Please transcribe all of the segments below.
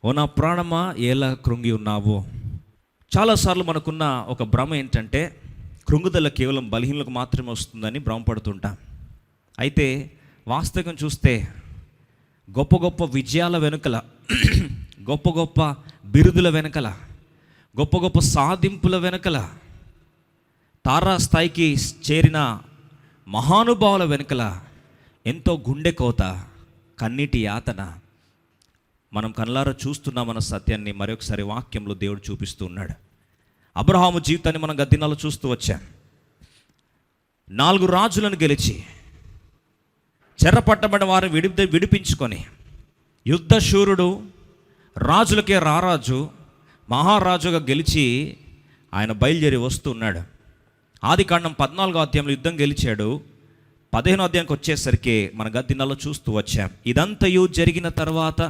ఓ నా ప్రాణమా ఎలా కృంగి ఉన్నావు. చాలాసార్లు మనకున్న ఒక భ్రమ ఏంటంటే కృంగుదల కేవలం బలహీనలకు మాత్రమే వస్తుందని భ్రమపడుతుంటాం. అయితే వాస్తవం చూస్తే గొప్ప గొప్ప విజయాల వెనుకల, గొప్ప గొప్ప బిరుదుల వెనుకల, గొప్ప గొప్ప సాధింపుల వెనుకల, తారా స్థాయికి చేరిన మహానుభావుల వెనుకల ఎంతో గుండె కోత, కన్నీటి యాతన మనం కళ్ళారా చూస్తున్నామన్న సత్యాన్ని మరొకసారి వాక్యంలో దేవుడు చూపిస్తూ ఉన్నాడు. అబ్రహాము జీవితాన్ని మనం గత దినాల్లో చూస్తూ వచ్చాం. 4 రాజులను గెలిచి చెరపట్టబడిన వారిని విడిపించుకొని యుద్ధశూరుడు, రాజులకే రారాజు, మహారాజుగా గెలిచి ఆయన బయలుదేరి వస్తూ ఉన్నాడు. ఆదికాండం 14వ అధ్యాయంలో యుద్ధం గెలిచాడు. 15వ అధ్యాయానికి వచ్చేసరికి మన గత దినాల్లో చూస్తూ వచ్చాం. ఇదంతయు జరిగిన తర్వాత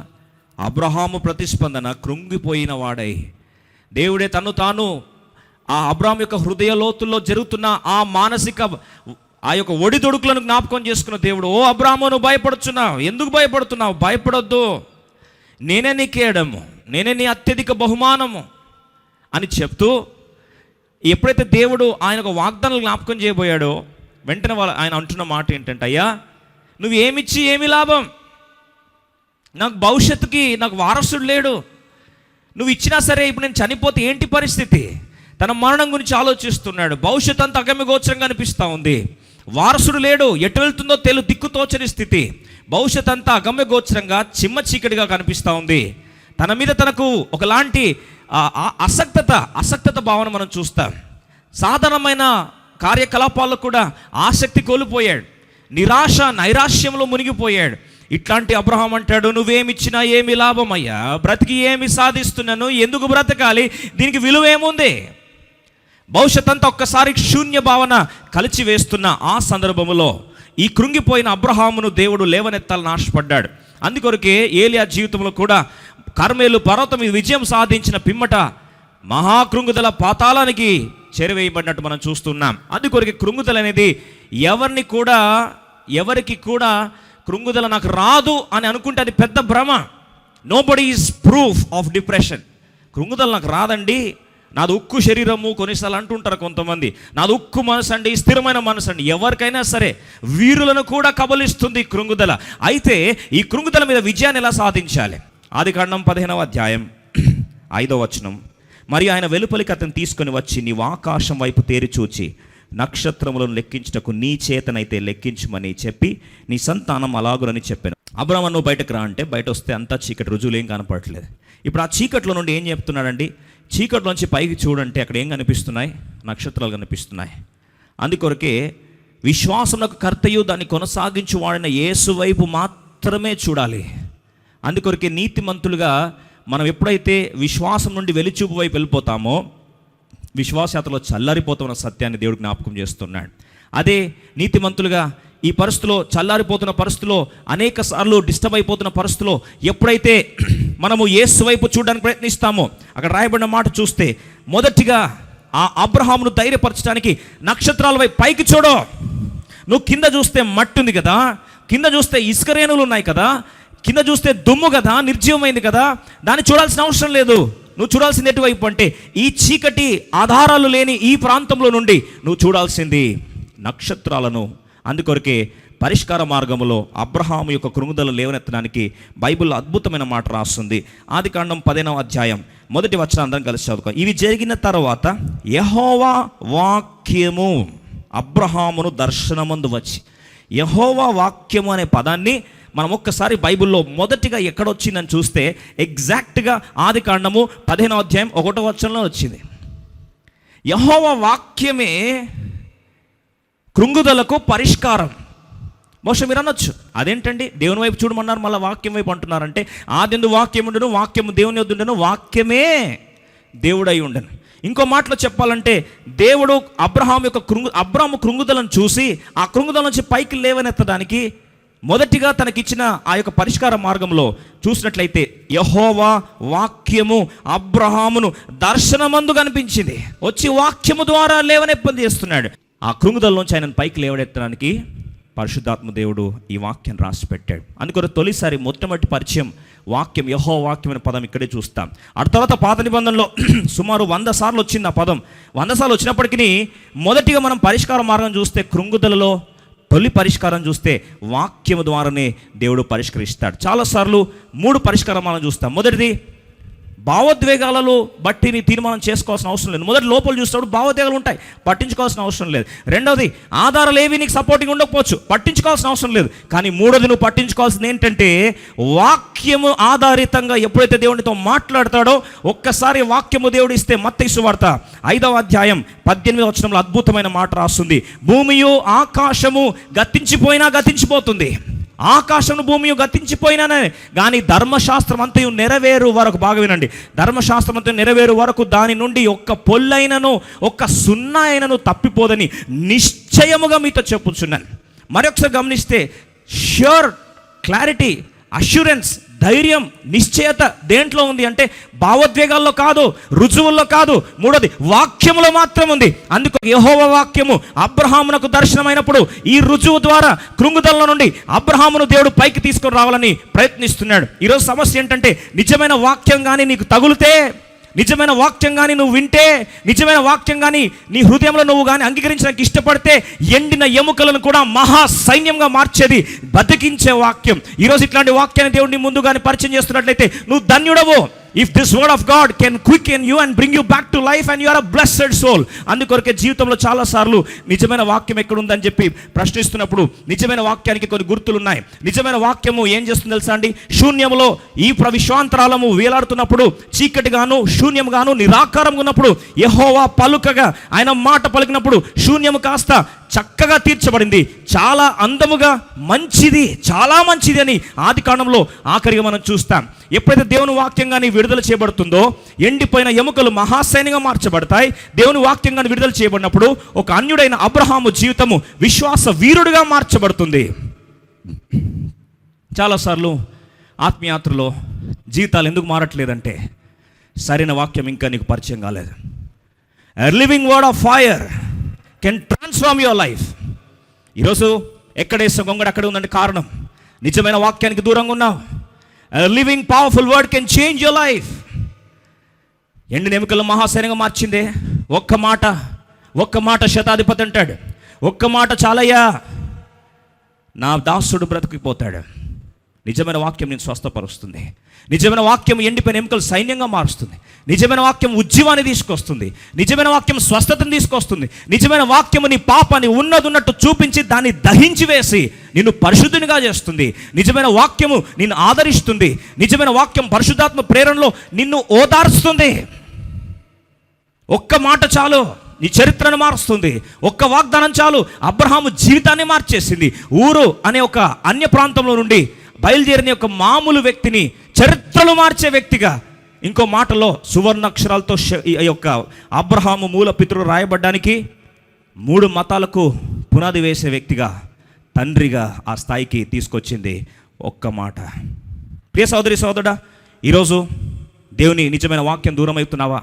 అబ్రహాము ప్రతిస్పందన కృంగిపోయిన వాడై దేవుడే తను తాను ఆ అబ్రహాం యొక్క హృదయ లోతుల్లో జరుగుతున్న ఆ మానసిక ఆ యొక్క ఒడిదొడుకులను జ్ఞాపకం చేసుకున్న దేవుడు, ఓ అబ్రహాము నువ్వు భయపడుతున్నావు, ఎందుకు భయపడుతున్నావు? భయపడొద్దు, నేనే నీ కేడము, నేనే నీ అత్యధిక బహుమానము అని చెప్తూ ఎప్పుడైతే దేవుడు ఆయనకు వాగ్దానాలు జ్ఞాపకం చేయబోయాడో వెంటనే ఆయన అంటున్న మాట ఏంటంటే, అయ్యా నువ్వు ఏమిచ్చి ఏమి లాభం, నాకు భవిష్యత్తుకి నాకు వారసుడు లేడు, నువ్వు ఇచ్చినా సరే ఇప్పుడు నేను చనిపోతే ఏంటి పరిస్థితి? తన మరణం గురించి ఆలోచిస్తున్నాడు. భవిష్యత్తు అంతా అగమ్యగోచరంగా అనిపిస్తూ ఉంది. వారసుడు లేడు, ఎటు వెళ్తుందో దిక్కుతోచని స్థితి. భవిష్యత్ అంతా అగమ్యగోచరంగా చిమ్మ చీకటిగా కనిపిస్తూ ఉంది. తన మీద తనకు ఒకలాంటి అసక్తత భావన మనం చూస్తాం. సాధారణమైన కార్యకలాపాల్లో కూడా ఆసక్తి కోల్పోయాడు. నిరాశ నైరాశ్యంలో మునిగిపోయాడు. ఇట్లాంటి అబ్రహాం అంటాడు, నువ్వేమిచ్చినా ఏమి లాభం అయ్యా, బ్రతికి ఏమి సాధిస్తున్నాను, ఎందుకు బ్రతకాలి, దీనికి విలువ ఏముంది? భవిష్యత్ అంతా ఒక్కసారి శూన్య భావన కలిచి వేస్తున్న ఆ సందర్భంలో ఈ కృంగిపోయిన అబ్రహామును దేవుడు లేవనెత్తాలని ఆశపడ్డాడు. అందుకొరకే ఏలియా జీవితంలో కూడా కర్మేలు పర్వతం మీద విజయం సాధించిన పిమ్మట మహాకృంగుదల పాతాళానికి చేరవేయబడినట్టు మనం చూస్తున్నాం. అందుకొరకే కృంగుదల అనేది ఎవరికి కూడా కృంగుదల నాకు రాదు అని అనుకుంటే అది పెద్ద భ్రమ. Nobody is proof of depression. కృంగుదల నాకు రాదండి, నాది ఉక్కు శరీరము, కొన్నిసార్లు అంటుంటారు కొంతమంది, నాది ఉక్కు మనసు అండి, స్థిరమైన మనసు అండి. ఎవరికైనా సరే వీరులను కూడా కబలిస్తుంది కృంగుదల. అయితే ఈ కృంగుదల మీద విజయాన్ని ఎలా సాధించాలి? ఆదికాండం 15వ అధ్యాయం 5వ వచనం, మరి ఆయన వెలుపలికి అతను తీసుకొని వచ్చి నీవు ఆకాశం వైపు తేరి చూచి నక్షత్రములను లెక్కించుటకు నీ చేతనైతే లెక్కించమని చెప్పి నీ సంతానం అలాగునని చెప్పాను. అబ్రహాము నువ్వు బయటకు రా అంటే బయట వస్తే అంతా చీకటి, రుజువులు ఏం కనపడట్లేదు. ఇప్పుడు ఆ చీకట్లో నుండి ఏం చెప్తున్నాడండి? చీకట్లోంచి పైకి చూడంటే అక్కడ ఏం కనిపిస్తున్నాయి? నక్షత్రాలు కనిపిస్తున్నాయి. అందుకొరకే విశ్వాసమునకు కర్తయు దాన్ని కొనసాగించు వాడిన యేసు వైపు మాత్రమే చూడాలి. అందుకొరకే నీతిమంతులుగా మనం ఎప్పుడైతే విశ్వాసం నుండి వెలిచూపు వైపు వెళ్ళిపోతామో విశ్వాసయాత్రలో చల్లారిపోతున్న సత్యాన్ని దేవుడు జ్ఞాపకం చేస్తున్నాడు. అదే నీతిమంతులుగా ఈ పరిస్థితిలో చల్లారిపోతున్న పరిస్థితిలో అనేక సార్లు డిస్టర్బ్ అయిపోతున్న పరిస్థితిలో ఎప్పుడైతే మనము యేసు వైపు చూడడానికి ప్రయత్నిస్తామో అక్కడ రాయబడిన మాట చూస్తే మొదటిగా ఆ అబ్రహామును ధైర్యపరచడానికి నక్షత్రాల వైపు పైకి చూడో. నువ్వు కింద చూస్తే మట్టి ఉంది కదా, కింద చూస్తే ఇసుక రేణువులు ఉన్నాయి కదా, కింద చూస్తే దుమ్ము కదా, నిర్జీవమైంది కదా, దాన్ని చూడాల్సిన అవసరం లేదు. నువ్వు చూడాల్సింది ఎటువైపు అంటే ఈ చీకటి ఆధారాలు లేని ఈ ప్రాంతంలో నుండి నువ్వు చూడాల్సింది నక్షత్రాలను. అందుకొరకే పరిష్కార మార్గంలో అబ్రహాము యొక్క కృంగుదల లేవనెత్తడానికి బైబిల్లో అద్భుతమైన మాట రాస్తుంది. ఆదికాండం 15వ అధ్యాయం 1వ వచనం అందరం కలిసి చదువుకో. ఇవి జరిగిన తర్వాత యెహోవా వాక్యము అబ్రహామును దర్శనమందు వచ్చి, యెహోవా వాక్యము అనే పదాన్ని మనం ఒక్కసారి బైబిల్లో మొదటిగా ఎక్కడొచ్చిందని చూస్తే ఎగ్జాక్ట్గా ఆదికాండము 15వ అధ్యాయం 1వ వచనంలో వచ్చింది. యెహోవా వాక్యమే కృంగుదలకు పరిష్కారం. బహుశా మీరు అనొచ్చు, అదేంటండి దేవుని వైపు చూడమన్నారు మళ్ళీ వాక్యం వైపు అంటున్నారంటే, ఆదిందు వాక్యం ఉండను, వాక్యము దేవుని యొద్ద ఉండను, వాక్యమే దేవుడై ఉండను. ఇంకో మాటలో చెప్పాలంటే దేవుడు అబ్రహాము కృంగుదలను చూసి ఆ కృంగుదల నుంచి పైకి లేవనెత్తడానికి మొదటిగా తనకిచ్చిన ఆ యొక్క పరిష్కార మార్గంలో చూసినట్లయితే యెహోవా వాక్యము అబ్రహామును దర్శనమందు కనిపించింది. వచ్చి వాక్యము ద్వారా లేవనెప్పని చేస్తున్నాడు. ఆ కృంగుదలలోంచి ఆయనను పైకి లేవనెత్తడానికి పరిశుద్ధాత్మ దేవుడు ఈ వాక్యం రాసి పెట్టాడు. అందుకొరకు తొలిసారి మొట్టమొదటి పరిచయం వాక్యం, యెహోవా వాక్యం అనే పదం ఇక్కడే చూస్తాం. ఆ తర్వాత పాత నిబంధనలో సుమారు 100 సార్లు వచ్చింది ఆ పదం. 100 సార్లు వచ్చినప్పటికీ మొదటిగా మనం పరిష్కార మార్గం చూస్తే, కృంగుదలలో తొలి పరిష్కారం చూస్తే వాక్యము ద్వారానే దేవుడు పరిష్కరిస్తాడు. చాలాసార్లు 3 పరిష్కారం మనం చూస్తాం. మొదటిది, భావోద్వేగాలలో బట్టి నీ తీర్మానం చేసుకోవాల్సిన అవసరం లేదు. మొదటి లోపల చూస్తాడు భావోద్వేగాలు ఉంటాయి, పట్టించుకోవాల్సిన అవసరం లేదు. రెండవది, ఆధారాలు ఏవి నీకు సపోర్టింగ్ ఉండకపోవచ్చు, పట్టించుకోవాల్సిన అవసరం లేదు. కానీ మూడోది, నువ్వు పట్టించుకోవాల్సింది ఏంటంటే వాక్యము ఆధారితంగా ఎప్పుడైతే దేవునితో మాట్లాడతాడో, ఒక్కసారి వాక్యము దేవుడు ఇస్తే, మత్తయి సువార్త 5వ అధ్యాయం 18వ వచనంలో అద్భుతమైన మాట రాస్తుంది. భూమియు ఆకాశము గతించిపోయినా గతించిపోతుంది, ఆకాశము భూమియు గతించిపోయినానే కానీ ధర్మశాస్త్రం అంతయు నెరవేరు వరకు, బాగా వినండి, ధర్మశాస్త్రం అంతా నెరవేరు వరకు దాని నుండి ఒక్క పొల్లైనను ఒక్క సున్నా అయినను తప్పిపోదని నిశ్చయముగా మీతో చెప్పుచున్నాను. మరొకసారి గమనిస్తే, ష్యూర్, క్లారిటీ, అష్యూరెన్స్, ధైర్యం, నిశ్చయత దేంట్లో ఉంది అంటే భావోద్వేగాల్లో కాదు, రుజువుల్లో కాదు. మూడోది, వాక్యములో మాత్రం ఉంది. అందుకు యెహోవా వాక్యము అబ్రహామునకు దర్శనమైనప్పుడు ఈ రుజువు ద్వారా కృంగుదల నుండి అబ్రహామును దేవుడు పైకి తీసుకొని రావాలని ప్రయత్నిస్తున్నాడు. ఈరోజు సమస్య ఏంటంటే, నిజమైన వాక్యం కానీ నీకు తగులితే, నిజమైన వాక్యం కానీ నువ్వు వింటే, నిజమైన వాక్యం కానీ నీ హృదయంలో నువ్వు కానీ అంగీకరించడానికి ఇష్టపడితే, ఎండిన ఎముకలను కూడా మహా సైన్యంగా మార్చేది బతికించే వాక్యం. ఈరోజు ఇట్లాంటి వాక్యాన్ని దేవుడిని ముందుగానే పరిచయం చేస్తున్నట్లయితే నువ్వు ధన్యుడవు. If this word of God can quicken you and bring you back to life, and you are a blessed soul. అందుకొరకే జీవితంలో చాలాసార్లు నిజమైన వాక్యం ఎక్కడుందని చెప్పి ప్రశ్నిస్తున్నప్పుడు నిజమైన వాక్యానికి కొన్ని గుర్తులు ఉన్నాయి. నిజమైన వాక్యము ఏం చేస్తుంది తెలుసా అండి? శూన్యములో ఈ విశ్వాంతరాలము వేలాడుతున్నప్పుడు, చీకటిగాను శూన్యంగాను నిరాకారంగా ఉన్నప్పుడు యెహోవా పలుకగా, ఆయన మాట పలికినప్పుడు శూన్యము కాస్త చక్కగా తీర్చబడింది. చాలా అందముగా, మంచిది, చాలా మంచిది అని ఆది కాండంలో ఆఖరిగా మనం చూస్తాం. ఎప్పుడైతే దేవుని వాక్యం కానీ విడుదల చేయబడుతుందో, ఎండిపోయిన ఎముకలు మహాసైన్యంగా మార్చబడతాయి. దేవుని వాక్యం కానీ విడుదల చేయబడినప్పుడు ఒక అన్యుడైన అబ్రహాము జీవితము విశ్వాస వీరుడిగా మార్చబడుతుంది. చాలాసార్లు ఆత్మీయాత్రలో జీవితాలు ఎందుకు మారట్లేదంటే, సరైన వాక్యం ఇంకా నీకు పరిచయం కాలేదు. A living word of fire can transform your life. ఈరోజు ఎక్కడేసే గొంగడు అక్కడ ఉందంటే కారణం, నిజమైన వాక్యానికి దూరంగా ఉన్నావు. A living powerful word can change your life. ఎండిన ఎముకలు మహాసైన్యంగా మార్చిందే ఒక్క మాట శతాధిపతి అంటాడు, ఒక్క మాట చాలయ్యా, నా దాసుడు బ్రతికిపోతాడు. నిజమైన వాక్యం నేను స్వస్థపరుస్తుంది. నిజమైన వాక్యం ఎండిపోయిన ఎముకలు సైన్యంగా మారుస్తుంది. నిజమైన వాక్యం ఉజ్జీవాన్ని తీసుకొస్తుంది. నిజమైన వాక్యం స్వస్థతను తీసుకొస్తుంది. నిజమైన వాక్యము నీ పాపాన్ని ఉన్నట్టు చూపించి దాన్ని దహించి వేసి నిన్ను పరిశుద్ధునిగా చేస్తుంది. నిజమైన వాక్యము నిన్ను ఆదరిస్తుంది. నిజమైన వాక్యం పరిశుద్ధాత్మ ప్రేరణలో నిన్ను ఓదార్స్తుంది. ఒక్క మాట చాలు, నీ చరిత్రను మారుస్తుంది. ఒక్క వాగ్దానం చాలు, అబ్రహాము జీవితాన్ని మార్చేసింది. ఊరు అనే ఒక అన్య ప్రాంతంలో నుండి బయలుదేరిన ఒక మామూలు వ్యక్తిని చరిత్రలు మార్చే వ్యక్తిగా, ఇంకో మాటలో సువర్ణాక్షరాలతో ఈ యొక్క అబ్రహాము మూల పితరులు రాయబడ్డానికి 3 మతాలకు పునాది వేసే వ్యక్తిగా, తండ్రిగా ఆ స్థాయికి తీసుకొచ్చింది ఒక్క మాట. ప్రియ సోదరి సోదరుడా, ఈరోజు దేవుని నిజమైన వాక్యం దూరం అవుతున్నావా?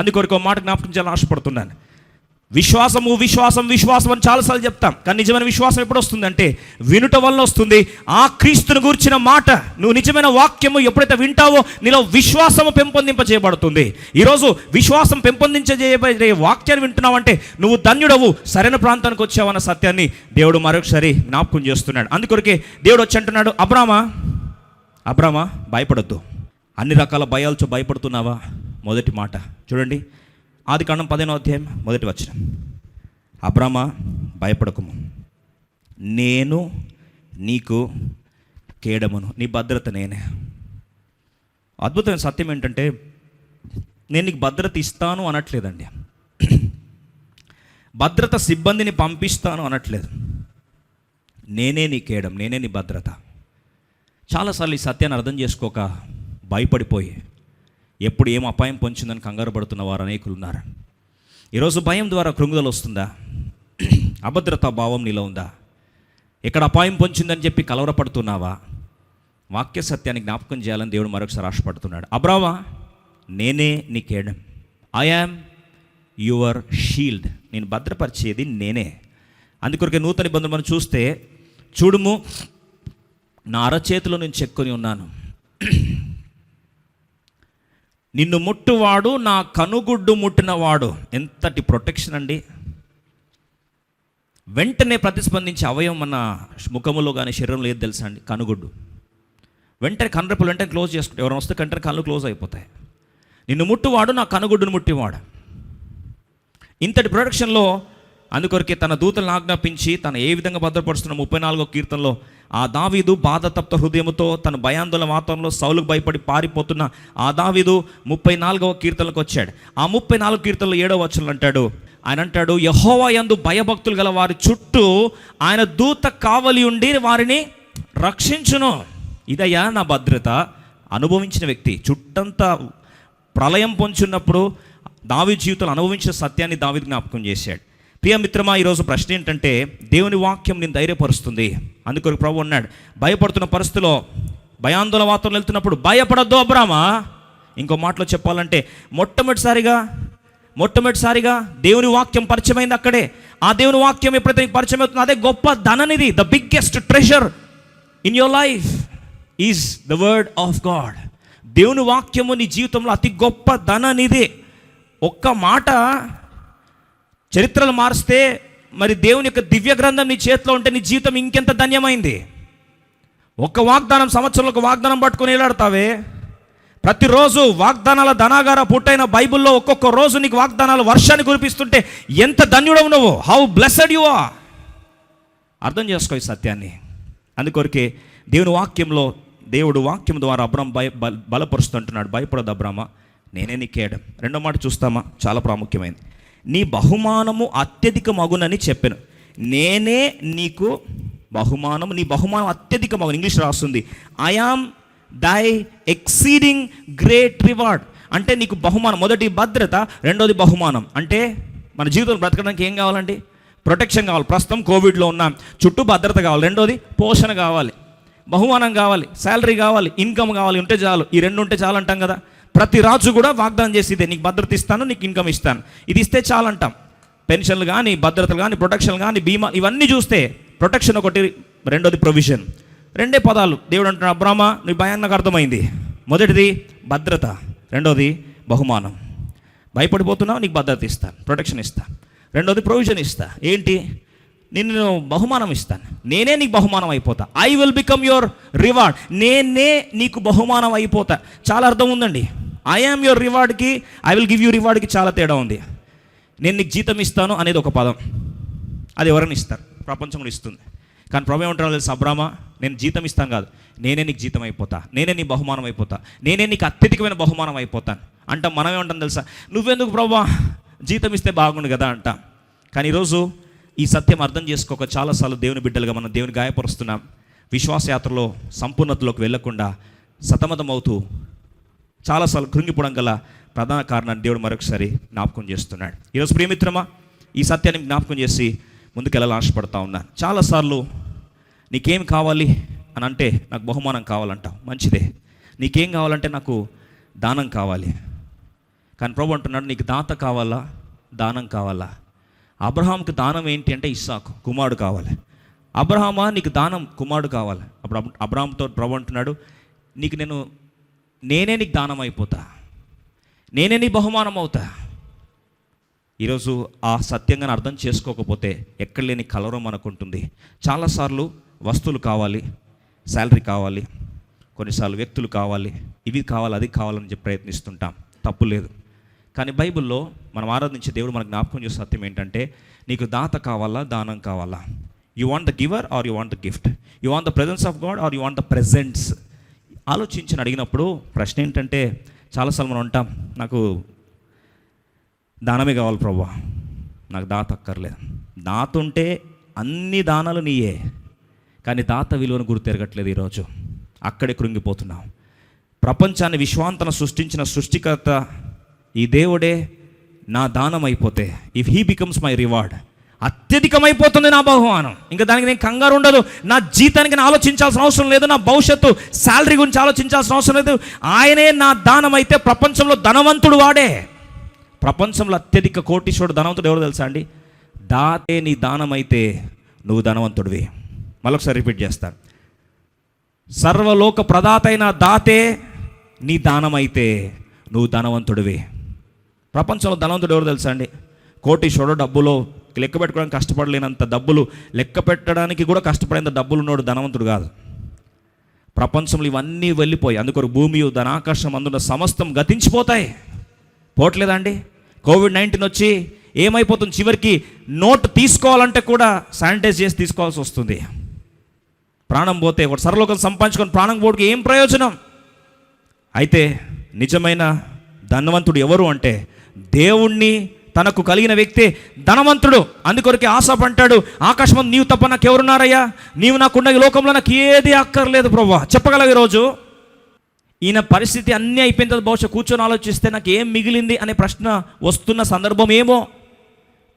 అందుకొరకు ఒక మాట జ్ఞాపకం చేయాలని ఆశపడుతున్నాను. విశ్వాసము విశ్వాసం విశ్వాసం అని చాలాసార్లు చెప్తాం, కానీ నిజమైన విశ్వాసం ఎప్పుడు వస్తుందంటే వినుట వల్ల వస్తుంది. ఆ క్రీస్తుని గురించిన మాట, నువ్వు నిజమైన వాక్యము ఎప్పుడైతే వింటావో నీలో విశ్వాసము పెంపొందింపజేయబడుతుంది. ఈరోజు విశ్వాసం పెంపొందించజేయబడే వాక్యాన్ని వింటున్నావంటే నువ్వు ధన్యుడవు, సరైన ప్రాంతానికి వచ్చావన్న సత్యాన్ని దేవుడు మరొకసారి జ్ఞాపకం చేస్తున్నాడు. అందుకొరకే దేవుడు వచ్చి అంటున్నాడు, అబ్రామా భయపడొద్దు. అన్ని రకాల భయాలతో భయపడుతున్నావా? మొదటి మాట చూడండి, ఆది కాండం 15వ అధ్యాయం 1వ వచనం. అబ్రామా భయపడకుము, నేను నీకు కేడమును, నీ భద్రత నేనే. అద్భుతమైన సత్యం ఏంటంటే, నేను నీకు భద్రత ఇస్తాను అనట్లేదండి, భద్రత సిబ్బందిని పంపిస్తాను అనట్లేదు. నేనే నీ కేడం, నేనే నీ భద్రత. చాలాసార్లు ఈ సత్యాన్ని అర్థం చేసుకోక భయపడిపోయి ఎప్పుడు ఏం అపాయం పొంచిందని కంగారు పడుతున్న వారు అనేకులు ఉన్నారు. ఈరోజు భయం ద్వారా కృంగుదల వస్తుందా? అభద్రతా భావం నీలో ఉందా? ఎక్కడ అపాయం పొంచిందని చెప్పి కలవరపడుతున్నావా? వాక్య సత్యాన్ని జ్ఞాపకం చేయాలని దేవుడు మరొకసారి ఆశపడుతున్నాడు. అబ్రామా, నేనే నీ కేడం, ఐ యామ్ యువర్ షీల్డ్, నేను భద్రపరిచేది నేనే. అందుకొరకే నూతన నిబంధన మనం చూస్తే, చూడుము నా అరచేతిలో నేను చెక్కుని ఉన్నాను, నిన్ను ముట్టువాడు నా కనుగుడ్డు ముట్టినవాడు. ఎంతటి ప్రొటెక్షన్ అండి. వెంటనే ప్రతిస్పందించే అవయవం మన ముఖములో కానీ శరీరంలో ఏది తెలుసా అండి? కనుగుడ్డు. వెంటనే కనురెప్పలు వెంటనే క్లోజ్ చేసుకుంటే, ఎవరైనా వస్తే కంటే కళ్ళు క్లోజ్ అయిపోతాయి. నిన్ను ముట్టువాడు నా కనుగుడ్డును ముట్టివాడు. ఇంతటి ప్రొటెక్షన్లో అందుకొరకే తన దూతలను ఆజ్ఞాపించి తను ఏ విధంగా భద్రపరుస్తున్న 34వ కీర్తనలో ఆ దావీదు బాధతప్త హృదయముతో తన భయాందోళన వాతావరణంలో సౌలుకు భయపడి పారిపోతున్న ఆ దావీదు 34వ కీర్తనలకు వచ్చాడు. ఆ 34 కీర్తనలో 7వ వచనంలో అంటాడు, ఆయన అంటాడు, యెహోవా యందు భయభక్తులు గల వారి చుట్టూ ఆయన దూత కావలి ఉండి వారిని రక్షించును. ఇదయ్యా నా భద్రత. అనుభవించిన వ్యక్తి చుట్టంతా ప్రళయం పొంచున్నప్పుడు దావీదు జీవితంలో అనుభవించిన సత్యాన్ని దావీదు జ్ఞాపకం చేశాడు. ప్రియ మిత్రమా, ఈరోజు ప్రశ్న ఏంటంటే, దేవుని వాక్యం నేను ధైర్యపరుస్తుంది. అందుకొరకు ప్రభు అన్నాడు, భయపడుతున్న పరిస్థితిలో భయాందోళన వాతావరణం వెళ్తున్నప్పుడు భయపడొద్దు అబ్రామా. ఇంకో మాటలో చెప్పాలంటే మొట్టమొదటిసారిగా దేవుని వాక్యం పరిచయమైంది అక్కడే. ఆ దేవుని వాక్యం ఎప్పుడైతే పరిచయం అవుతుందో అదే గొప్ప ధననిధి. The biggest treasure in your life is the word of God. దేవుని వాక్యము నీ జీవితంలో అతి గొప్ప ధననిధి. ఒక్క మాట చరిత్రలు మారిస్తే, మరి దేవుని యొక్క దివ్య గ్రంథం నీ చేతిలో ఉంటే నీ జీవితం ఇంకెంత ధన్యమైంది. ఒక్క వాగ్దానం, సంవత్సరంలో ఒక వాగ్దానం పట్టుకొని వెళ్ళాడతావే. ప్రతిరోజు వాగ్దానాల ధనాగార పుట్టైన బైబిల్లో ఒక్కొక్క రోజు నీకు వాగ్దానాలు వర్షాన్ని కురిపిస్తుంటే ఎంత ధన్యుడవు నువ్వు. How blessed you are. అర్థం చేసుకో ఈ సత్యాన్ని. అందుకొరకే దేవుని వాక్యంలో దేవుడు వాక్యం ద్వారా అబ్రాం బలపరుస్తుంటున్నాడు. భయపడదు అబ్రామా, నేనే నీ కేడం. రెండో మాట చూస్తామా, చాలా ప్రాముఖ్యమైనది. నీ బహుమానము అత్యధిక మగునని చెప్పాను. నేనే నీకు బహుమానము, నీ బహుమానం అత్యధిక మగును. ఇంగ్లీష్ రాస్తుంది, ఐ ఆమ్ దై ఎక్సీడింగ్ గ్రేట్ రివార్డ్. అంటే నీకు బహుమానం. మొదటి భద్రత, రెండోది బహుమానం. అంటే మన జీవితంలో బ్రతకడానికి ఏం కావాలండి? ప్రొటెక్షన్ కావాలి. ప్రస్తుతం కోవిడ్లో ఉన్నాం, చుట్టూ భద్రత కావాలి. రెండోది పోషణ కావాలి, బహుమానం కావాలి, శాలరీ కావాలి, ఇన్కమ్ కావాలి. ఉంటే చాలు. ఈ రెండు ఉంటే చాలు అంటాం కదా. ప్రతి రాజు కూడా వాగ్దానం చేసి ఇదే, నీకు భద్రత ఇస్తాను, నీకు ఇన్కమ్ ఇస్తాను, ఇది ఇస్తే చాలు అంటాం. పెన్షన్లు కానీ, భద్రతలు కానీ, ప్రొటెక్షన్ కానీ, బీమా, ఇవన్నీ చూస్తే ప్రొటెక్షన్ ఒకటి, రెండోది ప్రొవిజన్. రెండే పదాలు. దేవుడు అంటున్నాడు, అబ్రామా నీ భయం నాకు అర్థమైంది. మొదటిది భద్రత, రెండోది బహుమానం. భయపడిపోతున్నావు, నీకు భద్రత ఇస్తాను, ప్రొటెక్షన్ ఇస్తాను. రెండోది ప్రొవిజన్ ఇస్తా. ఏంటి? నేను బహుమానం ఇస్తాను. నేనే నీకు బహుమానం అయిపోతా. I will become your reward. నేనే నీకు బహుమానం అయిపోతా. చాలా అర్థం ఉందండి. ఐ యామ్ యువర్ రివార్డ్కి ఐ విల్ గివ్ యూ రివార్డ్కి చాలా తేడా ఉంది. నేను నీకు జీతం ఇస్తాను అనేది ఒక పదం, అది ఎవరైనా ఇస్తారు, ప్రపంచంలో ఇస్తుంది. కానీ ప్రభు ఏమంటారో తెలుసు, అబ్రామా నేను జీతం ఇస్తాను కాదు, నేనే నీకు జీతం అయిపోతా, నేనే నీ బహుమానం అయిపోతా, నేనే నీకు అత్యధికమైన బహుమానం అయిపోతాను అంటాం. మనం ఏమంటాం తెలుసా, నువ్వెందుకు ప్రభా జీతం ఇస్తే బాగుండు కదా అంటాం. కానీ ఈరోజు ఈ సత్యం అర్థం చేసుకోక చాలాసార్లు దేవుని బిడ్డలుగా మనం దేవుని గాయపరుస్తున్నాం. విశ్వాసయాత్రలో సంపూర్ణతలోకి వెళ్లకుండా సతమతమవుతూ చాలాసార్లు కృంగిపోవడం గల ప్రధాన కారణాన్ని దేవుడు మరొకసారి జ్ఞాపకం చేస్తున్నాడు. ఈరోజు ప్రియమిత్రమా, ఈ సత్యాన్ని జ్ఞాపకం చేసి ముందుకెళ్ళాలని ఆశపడతా ఉన్నాను. చాలాసార్లు నీకేం కావాలి అని అంటే నాకు బహుమానం కావాలంటావు, మంచిదే. నీకేం కావాలంటే నాకు దానం కావాలి. కానీ ప్రభు అంటున్నాడు, నీకు దాత కావాలా, దానం కావాలా? అబ్రహాంకి దానం ఏంటి అంటే ఇస్సాకు కుమారుడు కావాలి. అబ్రహామా నీకు దానం కుమారుడు కావాలి. అప్పుడు అబ్రహాంతో ప్రభు అంటున్నాడు, నేనే నీకు దానం అయిపోతా, నేనే నీ బహుమానం అవుతా. ఈరోజు ఆ సత్యంగా అర్థం చేసుకోకపోతే ఎక్కడ లేని కలవరం అనుకుంటుంది. చాలాసార్లు వస్తువులు కావాలి, శాలరీ కావాలి, కొన్నిసార్లు వ్యక్తులు కావాలి, ఇవి కావాలి, అది కావాలని చెప్పి ప్రయత్నిస్తుంటాం. తప్పు లేదు. కానీ బైబిల్లో మనం ఆరాధించే దేవుడు మనకు జ్ఞాపకం చేసే సత్యం ఏంటంటే, నీకు దాత కావాలా, దానం కావాలా? You want the giver or you want the gift? You want the presence of God or you want the presents? ఆలోచించి అడిగినప్పుడు ప్రశ్న ఏంటంటే, చాలాసార్లు మనం అంటాం, నాకు దానమే కావాలి ప్రభువా, నాకు దాత అక్కర్లేదు. దాత ఉంటే అన్ని దానాలు నీయే. కానీ దాత విలువను గుర్తెరగట్లేదు. ఈరోజు అక్కడే కృంగిపోతున్నాం. ప్రపంచాన్ని విశ్వాంతన సృష్టించిన సృష్టికర్త ఈ దేవుడే నా దానం అయిపోతే, if he becomes my reward, అత్యధికమైపోతుంది నా బహుమానం. ఇంకా దానికి నేను కంగారు ఉండదు. నా జీతానికి నేను ఆలోచించాల్సిన అవసరం లేదు, నా భవిష్యత్తు శాలరీ గురించి ఆలోచించాల్సిన అవసరం లేదు. ఆయనే నా దానం అయితే ప్రపంచంలో ధనవంతుడు వాడే. ప్రపంచంలో అత్యధిక కోటీశ్వరుడు ధనవంతుడు ఎవరు తెలుసా అండి? దాతే నీ దానం అయితే నువ్వు ధనవంతుడివి. మరొకసారి రిపీట్ చేస్తాను. సర్వలోక ప్రదాత అయిన దాతే నీ దానమైతే నువ్వు ధనవంతుడివి. ప్రపంచంలో ధనవంతుడు ఎవరు తెలుసా అండి? కోటీశ్వరుడు, డబ్బులో లెక్క పెట్టుకోవడానికి కష్టపడలేనంత డబ్బులు, లెక్క పెట్టడానికి కూడా కష్టపడేంత డబ్బులు ఉన్నోడు ధనవంతుడు కాదు. ప్రపంచంలో ఇవన్నీ వెళ్ళిపోయి, అందుకొరకు భూమి ధనాకర్షం అందున్న సమస్తం గతించిపోతాయి. పోవట్లేదా అండి? కోవిడ్-19 వచ్చి ఏమైపోతుంది, చివరికి నోట్ తీసుకోవాలంటే కూడా శానిటైజ్ చేసి తీసుకోవాల్సి వస్తుంది. ప్రాణం పోతే ఒక సర్వలోకం సంపాదించుకొని ప్రాణం పోటుకి ఏం ప్రయోజనం? అయితే నిజమైన ధనవంతుడు ఎవరు అంటే దేవుణ్ణి తనకు కలిగిన వ్యక్తే ధనవంతుడు. అందుకొరకే ఆశాపు అంటాడు, ఆకాశం నీవు తప్ప నాకు ఎవరున్నారయ్యా, నీవు నాకున్న ఈ లోకంలో నాకు ఏది అక్కర్లేదు ప్రభువా. చెప్పగలవు ఈరోజు ఈయన పరిస్థితి అన్నీ అయిపోయిన తర్వాత బహుశా కూర్చొని ఆలోచిస్తే నాకు ఏం మిగిలింది అనే ప్రశ్న వస్తున్న సందర్భం ఏమో.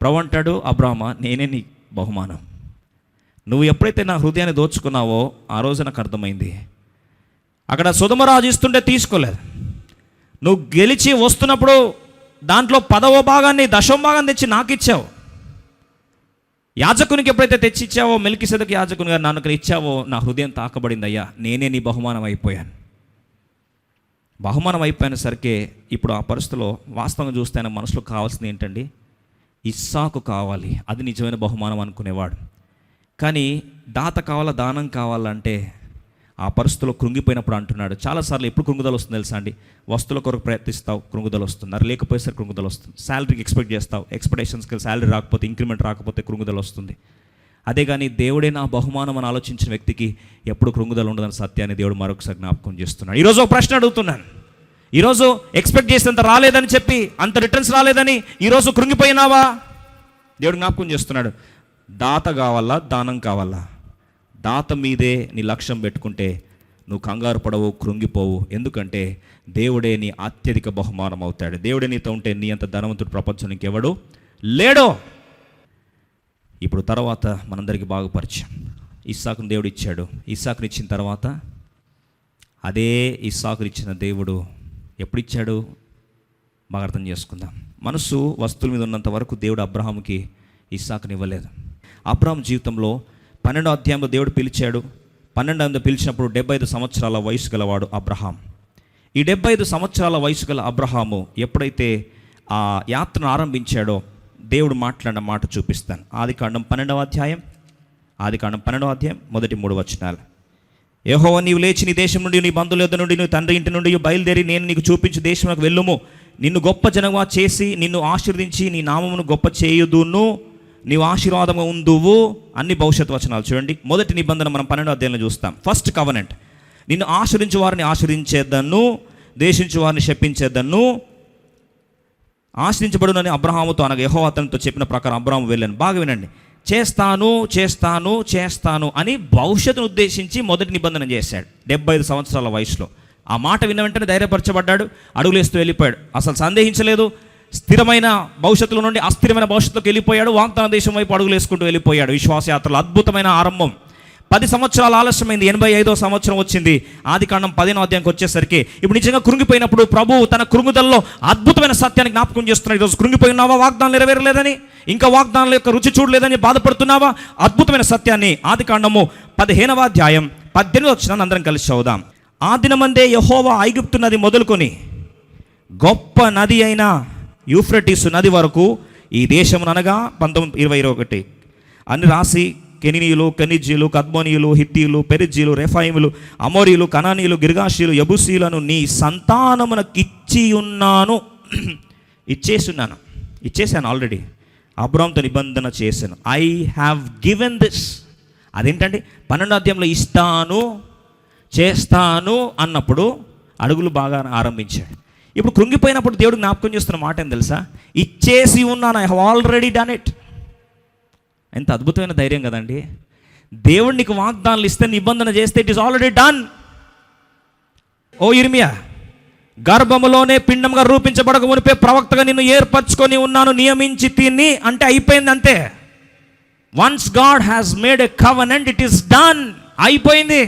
ప్రభు అంటాడు, అబ్రామా నేనే నీ బహుమానం. నువ్వు ఎప్పుడైతే నా హృదయాన్ని దోచుకున్నావో ఆ రోజు నాకు అర్థమైంది. అక్కడ సొదొమ ఇస్తుంటే తీసుకోలేదు. నువ్వు గెలిచి వస్తున్నప్పుడు దాంట్లో 10వ భాగాన్ని 10వ భాగాన్ని తెచ్చి నాకు ఇచ్చావు. యాజకునికి ఎప్పుడైతే తెచ్చిచ్చావో, మెల్కీసెదెకు యాజకుని గారు నాకు ఇచ్చావో, నా హృదయం తాకబడింది. అయ్యా నేనే నీ బహుమానం అయిపోయాను. బహుమానం అయిపోయిన సరికే ఇప్పుడు ఆ పరిస్థితిలో వాస్తవంగా చూస్తే ఆయన మనసులో కావాల్సింది ఏంటండి? ఇస్సాకు కావాలి. అది నిజమైన బహుమానం అనుకునేవాడు. కానీ దాత కావాలా, దానం కావాలంటే ఆ పరిస్థితిలో కృంగిపోయినప్పుడు అంటున్నాడు. చాలాసార్లు ఎప్పుడు కృంగుదల వస్తుంది తెలుసా అండి? వస్తువుల కొరకు ప్రయత్నిస్తావు, కృంగుదల వస్తుంది. అది లేకపోయేసరికి కృంగుదల వస్తుంది. శాలరీకి ఎక్స్పెక్ట్ చేస్తావు, ఎక్స్పెక్టేషన్స్కి శాలరీ రాకపోతే, ఇంక్రిమెంట్ రాకపోతే కృంగుదల వస్తుంది. అదే కానీ దేవుడే నా బహుమానం అని ఆలోచించిన వ్యక్తికి ఎప్పుడు కృంగుదల ఉండదని సత్యాన్ని దేవుడు మరొకసారి జ్ఞాపకం చేస్తున్నాడు. ఈరోజు ఒక ప్రశ్న అడుగుతున్నాను. ఈరోజు ఎక్స్పెక్ట్ చేసినంత రాలేదని చెప్పి, అంత రిటర్న్స్ రాలేదని ఈరోజు కృంగిపోయినావా? దేవుడు జ్ఞాపకం చేస్తున్నాడు. దాత కావాలా, దానం కావాలా? దాత మీదే నీ లక్ష్యం పెట్టుకుంటే నువ్వు కంగారు పడవు, కృంగిపోవు. ఎందుకంటే దేవుడే నీ అత్యధిక బహుమానం అవుతాడు. దేవుడే నీతో ఉంటే నీ అంత ధనవంతుడు ప్రపంచం ఇంకెవడు లేడో. ఇప్పుడు తర్వాత మనందరికీ బాగా పరిచయం. ఇస్సాకుని దేవుడు ఇచ్చాడు. ఇస్సాకుని ఇచ్చిన తర్వాత అదే ఇస్సాకుని ఇచ్చిన దేవుడు ఎప్పుడు ఇచ్చాడు బాగా అర్థం చేసుకుందాం. మనసు వస్తువుల మీద ఉన్నంత వరకు దేవుడు అబ్రహాముకి ఇస్సాకుని ఇవ్వలేదు. అబ్రహాం జీవితంలో 12వ అధ్యాయంలో దేవుడు పిలిచాడు. 12వ పిలిచినప్పుడు 75 సంవత్సరాల వయసు గలవాడు అబ్రహాం. ఈ 75 సంవత్సరాల వయసు గల అబ్రహాము ఎప్పుడైతే ఆ యాత్రను ఆరంభించాడో దేవుడు మాట్లాడిన మాట చూపిస్తాను. ఆదికాండం 12వ అధ్యాయం మొదటి 3 వచనాలు. యెహోవా నీవు లేచి నీ దేశం నుండి, నీ బంధువుల యొద్ద నుండి, నీ తండ్రి ఇంటి నుండి బయలుదేరి నేను నీకు చూపించు దేశంలోకి వెళ్ళుము. నిన్ను గొప్ప జనగా చేసి నిన్ను ఆశీర్వదించి నీ నామమును గొప్ప చేయుదును, నీవు ఆశీర్వాదంగా ఉందువు. అన్ని భవిష్యత్ వచనాలు చూడండి. మొదటి నిబంధన మనం 12వ అధ్యాయంలో చూస్తాం. ఫస్ట్ కవనెంట్, నిన్ను ఆశీర్వించు వారిని ఆశీర్వించేద్దను, దేశించు వారిని శపించేద్దను. ఆశ్రయించబడునని అబ్రహాముతో అనగా యెహోవా అతనితో చెప్పిన ప్రకారం అబ్రహాము వెళ్ళాను. బాగా వినండి. చేస్తాను అని భవిష్యత్తును ఉద్దేశించి మొదటి నిబంధన చేశాడు 75 సంవత్సరాల వయసులో. ఆ మాట విన్న వెంటనే ధైర్యపరచబడ్డాడు, అడుగులేస్తూ వెళ్ళిపోయాడు. అసలు సందేహించలేదు. స్థిరమైన భవిష్యత్తులో నుండి అస్థిరమైన భవిష్యత్తులోకి వెళ్ళిపోయాడు. వాగ్దాన దేశం వైపు అడుగులు వేసుకుంటూ వెళ్ళిపోయాడు. విశ్వాసయాత్రలో అద్భుతమైన ఆరంభం. 10 సంవత్సరాలు ఆలస్యమైంది. 85వ సంవత్సరం వచ్చింది. ఆదికాండం 15వ అధ్యాయంకి వచ్చేసరికి ఇప్పుడు నిజంగా కృంగిపోయినప్పుడు ప్రభువు తన కృంగుదల్లో అద్భుతమైన సత్యాన్ని జ్ఞాపకం చేస్తున్నాడు. ఈరోజు కృంగిపోయినావా? వాగ్దానం నెరవేరలేదని, ఇంకా వాగ్దానాల యొక్క రుచి చూడలేదని బాధపడుతున్నావా? అద్భుతమైన సత్యాన్ని ఆదికాండము 15వ అధ్యాయం 18వ వచనాన్ని అందరం కలిసి చదువుదాం. ఆ దినమందే యెహోవా ఐగుప్తు నది మొదలుకొని గొప్ప నది అయిన యూఫ్రటీసు నది వరకు ఈ దేశమును అనగా 19:21 అని రాసి, కెనీయులు, కెనిజీలు, కద్మోనీయులు, హిత్తీయులు, పెరిజీలు, రెఫాయిములు, అమోరీలు, కనానీయులు, గిర్గాషీలు, యబూసీలను నీ సంతానమునకు ఇచ్చేసాను ఆల్రెడీ. అబ్రాహాముతో నిబంధన చేశాను. I have given this. అదేంటండి? 12వ అధ్యాయంలో చేస్తాను అన్నప్పుడు అడుగులు బాగా ఆరంభించాడు. ఇప్పుడు కృంగిపోయినప్పుడు దేవుడు జ్ఞాపకం చేస్తున్న మాట ఏం తెలుసా? ఇచ్చేసి ఉన్నాను. I have already done it. ఎంత అద్భుతమైన ధైర్యం కదండి. దేవుడు నీకు వాగ్దానాలు ఇస్తే, నిబంధన చేస్తే ఇట్ ఈస్ ఆల్రెడీ డన్. ఓ ఇర్మియా, గర్భములోనే పిండంగా రూపించబడక మునిపే ప్రవక్తగా నిన్ను ఏర్పరచుకొని ఉన్నాను, నియమించి తిని అంటే అయిపోయింది అంతే. Once God has made a covenant, it is done. అయిపోయింది.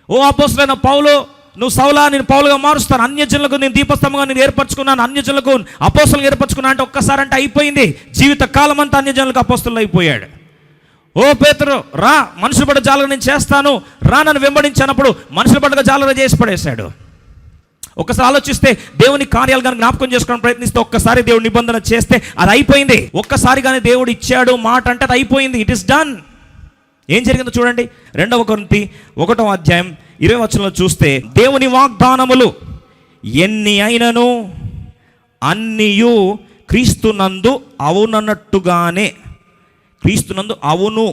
ఓ అపోస్తలుడైన పౌలు, నువ్వు సౌలా, నేను పౌలుగా మారుస్తాను, అన్యజనులకు నేను దీపస్తంభంగా నేను ఏర్పరచుకున్నాను, అన్యజనులకు అపోస్తలుగా ఏర్పరచుకున్నాను అంటే ఒక్కసారి అంటే అయిపోయింది. జీవిత కాలం అంతా అన్యజనులకు అపోస్తలు అయిపోయాడు. ఓ పేతురు రా, మనుషుల పట్ల జాలర నేను చేస్తాను, రా నన్ను వెంబడించినప్పుడు మనుషుల పట్ల జాలర చేసి పడేశాడు. ఒక్కసారి ఆలోచిస్తే దేవుని కార్యాలు కానీ జ్ఞాపకం చేసుకోవడానికి ప్రయత్నిస్తే ఒక్కసారి దేవుడు నిబంధన చేస్తే అది అయిపోయింది. ఒక్కసారి కానీ దేవుడు ఇచ్చాడు మాట అంటే అది అయిపోయింది, ఇట్ ఇస్ డన్. ఏం జరిగిందో చూడండి. 2 కొరింథీ 1వ అధ్యాయం 20వ వచనంలో చూస్తే, దేవుని వాగ్దానములు ఎన్ని అయినను అన్నియు క్రీస్తునందు అవునన్నట్టుగానే, క్రీస్తునందు అవును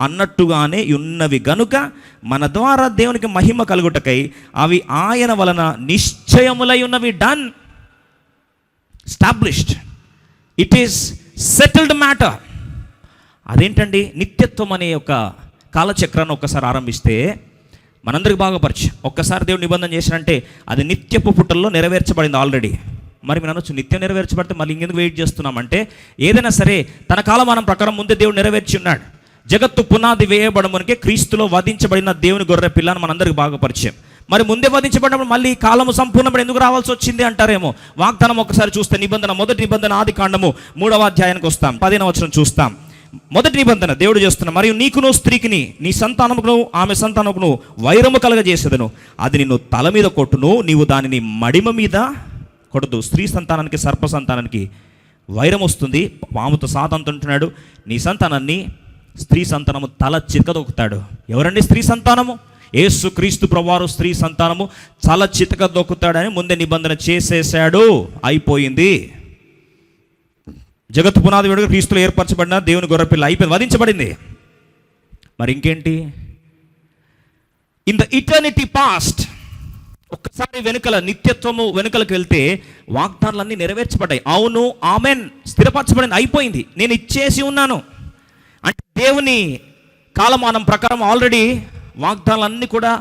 అన్నట్టుగానే ఉన్నవి గనుక మన ద్వారా దేవునికి మహిమ కలుగుటకై అవి ఆయన వలన నిశ్చయములై ఉన్నవి. Done, established, it is settled matter. అదేంటండి? నిత్యత్వం అనే ఒక కాలచక్రాన్ని ఒక్కసారి ఆరంభిస్తే మనందరికి బాగా పరిచయం. ఒక్కసారి దేవుడు నిబంధన చేశారంటే అది నిత్యపు పుటల్లో నెరవేర్చబడింది ఆల్రెడీ. మరి మీరు అనొచ్చు, నిత్యం నెరవేర్చబడితే మళ్ళీ ఇంకెందుకు వెయిట్ చేస్తున్నామంటే, ఏదైనా సరే తన కాలమానం ప్రకారం ముందే దేవుడు నెరవేర్చి ఉన్నాడు. జగత్తు పునాది వేయబడమునికే క్రీస్తులో వధించబడిన దేవుని గొర్రె పిల్ల అని మనందరికి బాగా పరిచయం. మరి ముందే వధించబడినప్పుడు మళ్ళీ కాలము సంపూర్ణపడి ఎందుకు రావాల్సి వచ్చింది అంటారేమో. వాగ్దానం ఒకసారి చూస్తే నిబంధన, మొదటి నిబంధన ఆదికాండము 3వ అధ్యాయానికి వస్తాం, 15వ వచనం చూస్తాం. మొదటి నిబంధన దేవుడు చేస్తున్నా, మరియు నీకును స్త్రీకిని నీ సంతానముకును ఆమె సంతానముకును వైరము కలగజేసేదను, అది నిన్ను తల మీద కొట్టును, నీవు దానిని మడిమ మీద కొడదు. స్త్రీ సంతానానికి సర్ప సంతానానికి వైరం వస్తుంది. పాముతో సాతానుతో అంటున్నాడు, నీ సంతానాన్ని స్త్రీ సంతానము తల చితకదొక్కుతాడు. ఎవరండి స్త్రీ సంతానము? యేసు క్రీస్తు ప్రభువారు స్త్రీ సంతానము తల చితకదొక్కుతాడని ముందే నిబంధన చేసేసాడు. అయిపోయింది. జగత్తు పునాది వేడుక క్రీస్తులో ఏర్పరచబడిన దేవుని గొర్రెపిల్ల అయిపోయింది, వధించబడింది. మరి ఇంకేంటి? ఇన్ ద ఇటర్నిటీ పాస్ట్, ఒక్కసారి వెనుకల నిత్యత్వము వెనుకలకు వెళ్తే వాగ్దానాలన్నీ నెరవేర్చబడ్డాయి. అవును, ఆమెన్, స్థిరపరచబడింది, అయిపోయింది, నేను ఇచ్చేసి ఉన్నాను అంటే దేవుని కాలమానం ప్రకారం ఆల్రెడీ వాగ్దానాలన్నీ కూడా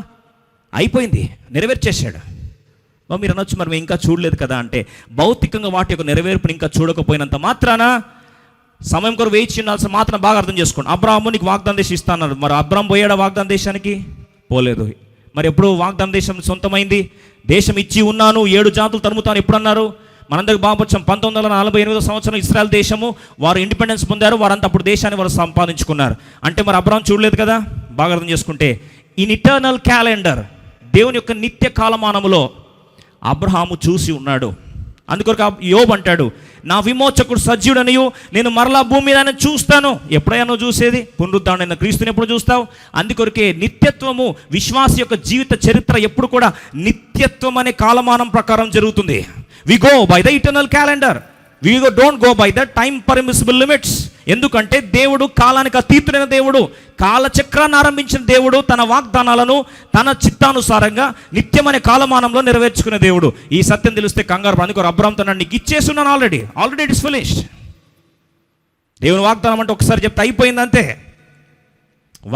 అయిపోయింది, నెరవేర్చేశాడు. మీరు అనొచ్చు, మరి మేము ఇంకా చూడలేదు కదా అంటే, భౌతికంగా వాటి యొక్క నెరవేర్పుని ఇంకా చూడకపోయినంత మాత్రాన సమయం కొరకు వేచి ఉండాల్సిన మాత్రం బాగా అర్థం చేసుకోండి. అబ్రాహాము నీకు వాగ్దాన దేశం ఇస్తాన్నారు, మరి అబ్రాహాం పోయాడా వాగ్దాన దేశానికి? పోలేదు. మరి ఎప్పుడు వాగ్దాన దేశం సొంతమైంది? దేశం ఇచ్చి ఉన్నాను, 7 జాతులు తరుముతాను ఎప్పుడు అన్నారు? మనందరికి బాగుపచ్చాం. 1948వ సంవత్సరం ఇస్రాయల్ దేశము వారు ఇండిపెండెన్స్ పొందారు. వారంతా అప్పుడు దేశాన్ని వారు సంపాదించుకున్నారు. అంటే మరి అబ్రాహాం చూడలేదు కదా. బాగా అర్థం చేసుకుంటే, ఇన్ ఇటర్నల్ క్యాలెండర్, దేవుని యొక్క నిత్య కాలమానములో అబ్రహాము చూసి ఉన్నాడు. అందుకొరకు యోబు అంటాడు, నా విమోచకుడు సజీవుడనియు నేను మరలా భూమి మీద చూస్తాను. ఎప్పుడైనా నువ్వు చూసేది? పునరుద్ధరణైన క్రీస్తుని ఎప్పుడు చూస్తావు? అందుకొరకే నిత్యత్వము, విశ్వాస యొక్క జీవిత చరిత్ర ఎప్పుడు కూడా నిత్యత్వం అనే కాలమానం ప్రకారం జరుగుతుంది. We go by the eternal calendar, we don't go by the time permissible limits. ఎందుకంటే దేవుడు కాలానికి అతీతుడైన దేవుడు, కాలచక్రాన్ని ఆరంభించిన దేవుడు, తన వాగ్దానాలను తన చిత్తానుసారంగా నిత్యమనే కాలమానంలో నెరవేర్చుకునే దేవుడు. ఈ సత్యం తెలిస్తే కంగారు. అందుకు అబ్రాహాంతో నీకు ఇచ్చేస్తున్నాను, ఆల్రెడీ ఇట్ ఇస్ ఫినిష్డ్. దేవుని వాగ్దానం అంటే ఒకసారి చెప్తే అయిపోయింది అంతే.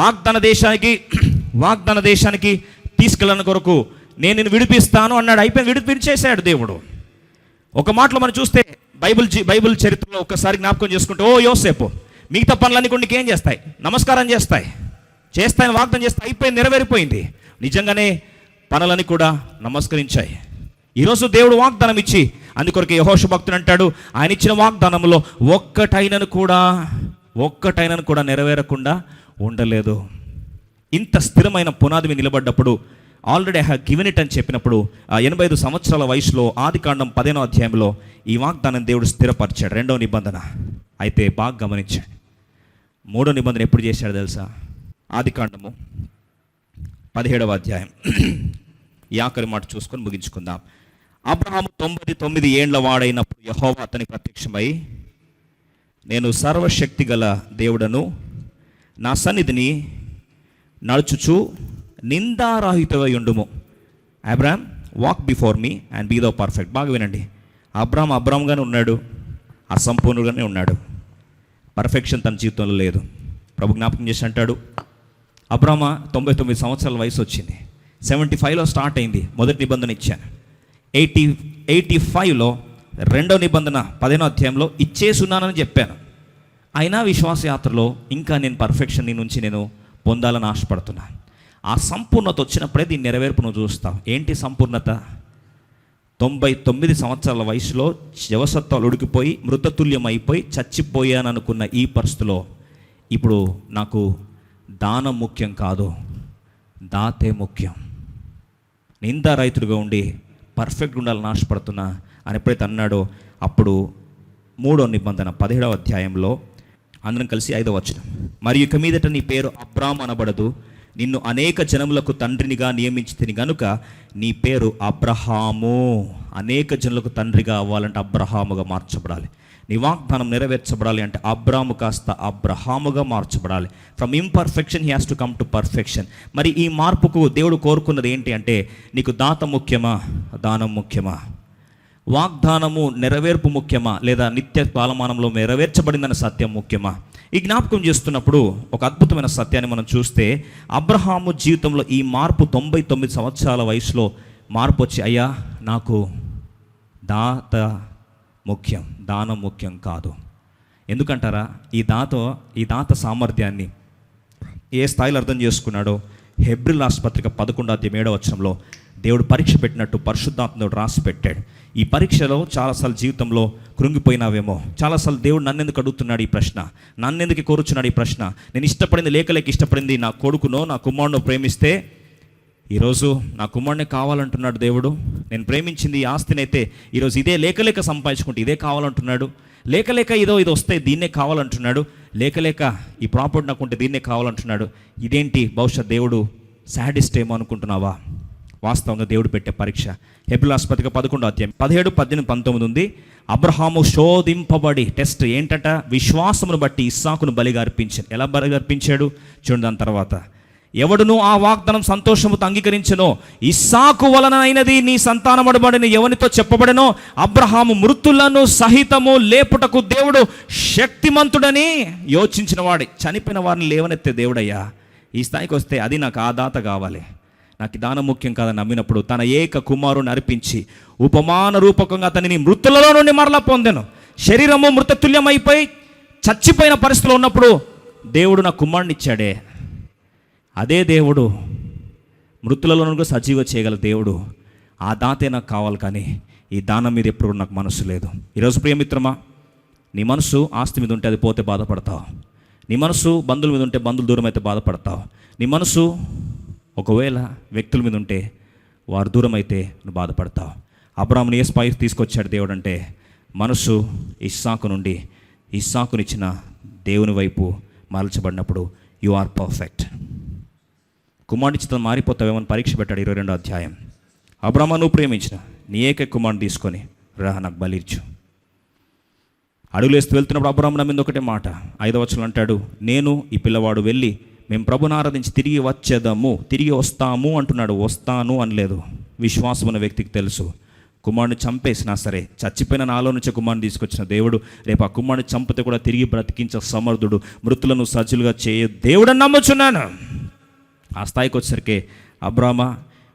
వాగ్దాన దేశానికి తీసుకెళ్ళని కొరకు నేను నిన్ను విడిపిస్తాను అన్నాడు. అయిపోయింది, విడిపించేశాడు దేవుడు. ఒక మాటలో మనం చూస్తే బైబిల్ చరిత్రలో ఒక్కసారి జ్ఞాపకం చేసుకుంటే, ఓ యోసేపు, మిగతా పనులన్నీ కూడా నీకేం చేస్తాయి? నమస్కారం చేస్తాయని వాగ్దానం చేస్తే అయిపోయింది, నెరవేరిపోయింది. నిజంగానే పనులని కూడా నమస్కరించాయి. ఈరోజు దేవుడు వాగ్దానం ఇచ్చి, అందుకొరకు యెహోషువ భక్తుడు అంటాడు, ఆయన ఇచ్చిన వాగ్దానంలో ఒక్కటైనను కూడా నెరవేరకుండా ఉండలేదు. ఇంత స్థిరమైన పునాది మీద నిలబడ్డప్పుడు, already I have given it అని చెప్పినప్పుడు, 85 సంవత్సరాల వయసులో ఆదికాండం 15వ అధ్యాయంలో ఈ వాగ్దానం దేవుడు స్థిరపరిచాడు. 2వ నిబంధన. అయితే బాగా గమనించాడు, 3వ నిబంధన ఎప్పుడు చేశాడు తెలుసా? ఆదికాండము 17వ అధ్యాయం. ఈ ఆఖరి మాట చూసుకొని ముగించుకుందాం. అబ్రహాము 99 ఏండ్ల వాడైనప్పుడు యెహోవా అతనికి ప్రత్యక్షమై, నేను సర్వశక్తి గల దేవుడను, నా సన్నిధిని నడుచుచు నిందారహితమై ఉండుము. Abram, walk before me and be thou perfect. బాగా వినండి. అబ్రామ్గానే ఉన్నాడు, అసంపూర్ణుడుగానే ఉన్నాడు. పర్ఫెక్షన్ తన జీవితంలో లేదు. ప్రభు జ్ఞాపకం చేసి అంటాడు, అబ్రామ 99 సంవత్సరాల వయసు వచ్చింది. 75లో స్టార్ట్ అయింది, మొదటి నిబంధన ఇచ్చాను. 85లో 2వ నిబంధన 15వ అధ్యాయంలో ఇచ్చేసున్నానని చెప్పాను. అయినా విశ్వాసయాత్రలో ఇంకా నేను పర్ఫెక్షన్ నీ నుంచి నేను పొందాలని ఆశపడుతున్నాను. ఆ సంపూర్ణత వచ్చినప్పుడే దీన్ని నెరవేర్పు నువ్వు చూస్తావు. ఏంటి సంపూర్ణత? 99 సంవత్సరాల వయసులో జవసత్వాలు ఉడికిపోయి మృతతుల్యం అయిపోయి చచ్చిపోయాననుకున్న ఈ పరిస్థితిలో ఇప్పుడు నాకు దానం ముఖ్యం కాదు, దాతే ముఖ్యం. నిందా రైతుడుగా ఉండి పర్ఫెక్ట్గా ఉండాలని ఆశపడుతున్నా అని ఎప్పుడైతే అన్నాడో అప్పుడు 3వ నిబంధన 17వ అధ్యాయంలో అందరం కలిసి 5వ వచనం, మరియు ఇక మీదట నీ పేరు అబ్రాము అనబడదు, నిన్ను అనేక జనములకు తండ్రినిగా నియమించితిని గనుక నీ పేరు అబ్రహాము. అనేక జనులకు తండ్రిగా అవ్వాలంటే అబ్రహాముగా మార్చబడాలి. నీ వాగ్దానం నెరవేర్చబడాలి అంటే అబ్రాము కాస్త అబ్రహాముగా మార్చబడాలి. From imperfection he has to come to perfection. మరి ఈ మార్పుకు దేవుడు కోరుకున్నది ఏంటి అంటే, నీకు దాత ముఖ్యమా, దానం ముఖ్యమా? వాగ్దానము నెరవేర్పు ముఖ్యమా, లేదా నిత్య కాలమానంలో నెరవేర్చబడిందన్న సత్యం ముఖ్యమా? ఈ జ్ఞాపకం చేస్తున్నప్పుడు ఒక అద్భుతమైన సత్యాన్ని మనం చూస్తే, అబ్రహాము జీవితంలో ఈ మార్పు 99 సంవత్సరాల వయసులో మార్పు వచ్చి, అయ్యా నాకు దాత ముఖ్యం, దానం ముఖ్యం కాదు. ఎందుకంటారా? ఈ దాత సామర్థ్యాన్ని ఏ స్థాయిలో అర్థం చేసుకున్నాడో హెబ్రీయుల పత్రిక 11వ అధ్యాయం 7వ వచనంలో దేవుడు పరీక్ష పెట్టినట్టు పరిశుద్ధాత్ముడు రాసి పెట్టాడు. ఈ పరీక్షలో చాలాసార్లు జీవితంలో కృంగిపోయినావేమో, చాలాసార్లు దేవుడు నన్నెందుకు అడుగుతున్నాడు ఈ ప్రశ్న, నన్నెందుకు కోరుచున్నాడు ఈ ప్రశ్న, నేను ఇష్టపడింది లేక ఇష్టపడింది నా కొడుకునో నా కుమారునో ప్రేమిస్తే ఈరోజు నా కుమారునే కావాలంటున్నాడు దేవుడు. నేను ప్రేమించింది ఈ ఆస్తినైతే ఈరోజు ఇదే లేక సంపాదించుకుంటే ఇదే కావాలంటున్నాడు. లేక ఇదో వస్తే దీన్నే కావాలంటున్నాడు. లేక ఈ ప్రాపర్టీ నాకుంటే దీన్నే కావాలంటున్నాడు. ఇదేంటి బహుశా దేవుడు సాడిస్ట్ ఏమో అనుకుంటున్నావా? వాస్తవంగా దేవుడు పెట్టే పరీక్ష. హెబ్రీయుల పత్రిక 11వ అధ్యాయం 17, 18, 19 ఉంది. అబ్రహాము శోధింపబడి, టెస్ట్ ఏంటట, విశ్వాసమును బట్టి ఇస్సాకును బలిగా అర్పించాడు. ఎలా బలిగా అర్పించాడు చూడండి. దాని తర్వాత, ఎవడును ఆ వాగ్దానం సంతోషముతో అంగీకరించెనో, ఇస్సాకు వలన అయినది నీ సంతానమడబడిన ఎవనితో చెప్పబడెనో, అబ్రహాము మృతులను సహితము లేపుటకు దేవుడు శక్తిమంతుడని యోచించిన వాడి. చనిపోయిన వారిని లేవనెత్తే దేవుడయ్యా. ఈ స్థాయికి వస్తే అది నాకు ఆ దాత కావాలి, నాకు దానం ముఖ్యం కాదని నమ్మినప్పుడు తన ఏక కుమారుని అర్పించి ఉపమాన రూపకంగా అతనిని మృతులలో నుండి మరలా పొందెను. శరీరము మృతతుల్యమైపోయి చచ్చిపోయిన పరిస్థితిలో ఉన్నప్పుడు దేవుడు నా కుమారుని ఇచ్చాడే, అదే దేవుడు మృతులలో నుండి సజీవ చేయగల దేవుడు. ఆ దాతే నాకు కావాలి, కానీ ఈ దానం మీద ఎప్పుడు నాకు మనసు లేదు. ఈరోజు ప్రియమిత్రమా, నీ మనసు ఆస్తి మీద ఉంటే అది పోతే బాధపడతావు. నీ మనసు బంధువుల మీద ఉంటే బంధువులు దూరం అయితే బాధపడతావు. నీ మనసు ఒకవేళ వ్యక్తుల మీద ఉంటే వారు దూరం అయితే నువ్వు బాధపడతావు. అబ్రాహాముని ఏ స్థాయికి తీసుకొచ్చాడు దేవుడు అంటే, మనసు ఇస్సాకు నుండి ఇస్సాకునిచ్చిన దేవుని వైపు మరల్చబడినప్పుడు యు ఆర్ పర్ఫెక్ట్. కుమారుడితో మారిపోతావేమని పరీక్ష పెట్టాడు 22వ అధ్యాయం. అబ్రాహాము, నువ్వు ప్రేమించిన నీ ఏక కుమారుని తీసుకొని రా, నాకు బలిచ్చు. అడుగులేస్తూ వెళ్తున్నప్పుడు అబ్రాహాము నా మీద ఒకటే మాట, 5వ వచనంలో అంటాడు, నేను ఈ పిల్లవాడు వెళ్ళి మేము ప్రభుని ఆరాధించి తిరిగి వచ్చేదాము, తిరిగి వస్తాము అంటున్నాడు. వస్తాను అనలేదు. విశ్వాసం ఉన్న వ్యక్తికి తెలుసు, కుమారుని చంపేసినా సరే, చచ్చిపోయిన నాలో నుంచి కుమారుని తీసుకొచ్చిన దేవుడు రేపు ఆ కుమారుని చంపితే కూడా తిరిగి బ్రతికించే సమర్థుడు, మృతులను సజ్జులుగా చేయ దేవుడని నమ్ముచున్నాను. ఆ స్థాయికి వచ్చేసరికి, అబ్రామా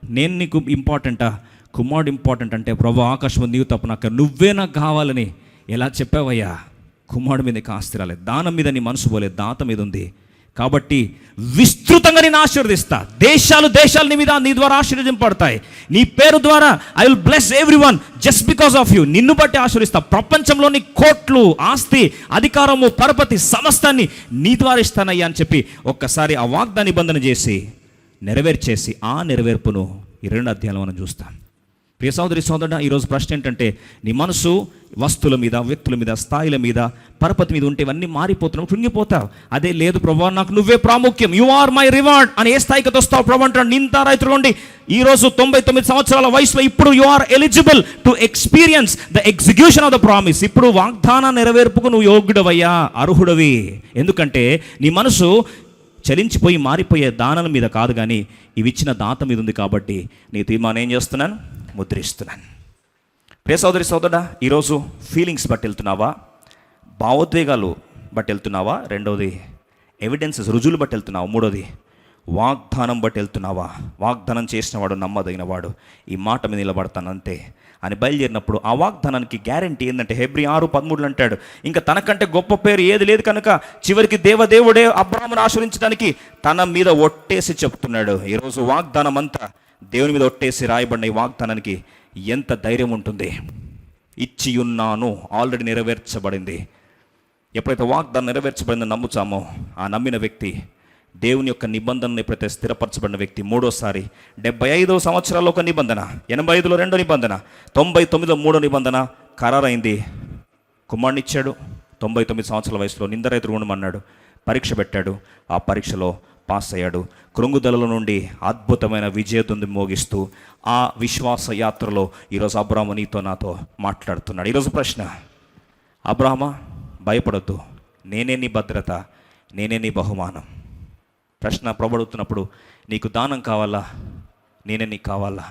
నేను నీకు ఇంపార్టెంటా, కుమారుడు ఇంపార్టెంట్ అంటే, ప్రభు ఆకాశం నీవు తప్ప నాకు నువ్వే నాకు కావాలని ఎలా చెప్పావయ్యా? కుమారుడు మీద ఆస్తి రాలేదు, దానం మీద నీ మనసు పోలేదు, దాత మీద ఉంది. కాబట్టి విస్తృతంగా నేను ఆశీర్వదిస్తా. దేశాలు నీ మీద నీ ద్వారా ఆశీర్వదింపబడతాయి. నీ పేరు ద్వారా I will bless everyone just because of you. నిన్ను బట్టి ఆశీర్వదిస్తా. ప్రపంచంలోని కోట్లు, ఆస్తి, అధికారము, పరపతి సమస్తాన్ని నీ ద్వారా ఇస్తానయ్యా అని చెప్పి ఒక్కసారి ఆ వాగ్దాన నిబంధన చేసి నెరవేర్చేసి ఆ నెరవేర్పును 2వ అధ్యాయంలో మనం చూస్తాం. ప్రియ సోదరి సోదరుడా, ఈరోజు ప్రశ్న ఏంటంటే, నీ మనసు వస్తువుల మీద, వ్యక్తుల మీద, స్థాయిల మీద, పరపతి మీద ఉంటే ఇవన్నీ మారిపోతున్నావు, కృంగిపోతావు. అదే లేదు ప్రభు నాకు నువ్వే ప్రాముఖ్యం, యు ఆర్ మై రివార్డ్ అని ఏ స్థాయికి వస్తావు ప్రభు అంటాడు. నింత రైతులు ఉండి ఈరోజు 99 సంవత్సరాల వయసులో ఇప్పుడు you are eligible to experience the execution of the promise. ఇప్పుడు వాగ్దాన నెరవేర్పుకు నువ్వు యోగ్యుడవయ్యా, అర్హుడవి. ఎందుకంటే నీ మనసు చలించిపోయి మారిపోయే దానం మీద కాదు, కానీ ఇవి ఇచ్చిన దాత మీద ఉంది. కాబట్టి నీ తీర్మానం ఏం చేస్తున్నాను? ముద్రిస్తున్నాను. ప్రియ సోదరి సోదరుడా, ఈరోజు ఫీలింగ్స్ బట్టి వెళ్తున్నావా? భావోద్వేగాలు బట్టి వెళ్తున్నావా? 2వది ఎవిడెన్సెస్, రుజువులు బట్టి వెళ్తున్నావా? 3వది వాగ్దానం బట్టి వెళ్తున్నావా? వాగ్దానం చేసిన వాడు నమ్మదగిన వాడు, ఈ మాట మీద నిలబడతానంతే అని బయలుదేరినప్పుడు ఆ వాగ్దానానికి గ్యారంటీ ఏంటంటే, హెబ్రీ 6:13 అంటాడు, ఇంకా తనకంటే గొప్ప పేరు ఏది లేదు కనుక చివరికి దేవదేవుడే అబ్రాహామును ఆశీర్వదించడానికి తన మీద ఒట్టేసి చెప్తున్నాడు. ఈరోజు వాగ్దానం అంతా దేవుని మీద ఒట్టేసి రాయబడిన ఈ వాగ్దానానికి ఎంత ధైర్యం ఉంటుంది? ఇచ్చి ఉన్నాను, ఆల్రెడీ నెరవేర్చబడింది. ఎప్పుడైతే వాగ్దానం నెరవేర్చబడిందని నమ్ముతామో ఆ నమ్మిన వ్యక్తి దేవుని యొక్క నిబంధనను ఎప్పుడైతే స్థిరపరచబడిన వ్యక్తి మూడోసారి 75వ సంవత్సరాల్లో ఒక నిబంధన, 85లో రెండో నిబంధన, 99లో మూడో నిబంధన ఖరారైంది. కుమారునిచ్చాడు. 99 సంవత్సరాల వయసులో నిందరైతు రుణమన్నాడు. పరీక్ష పెట్టాడు. ఆ పరీక్షలో పాస్ అయ్యాడు. కృంగుదల నుండి అద్భుతమైన విజయదుంది మోగిస్తూ ఆ విశ్వాస యాత్రలో ఈరోజు అబ్రాహాము నీతో నాతో మాట్లాడుతున్నాడు. ఈరోజు ప్రశ్న, అబ్రాహామా భయపడొద్దు, నేనే నీ భద్రత, నేనే నీ బహుమానం. ప్రశ్న ప్రభడుతున్నప్పుడు నీకు దానం కావాలా, నేనే నీకు కావాలా?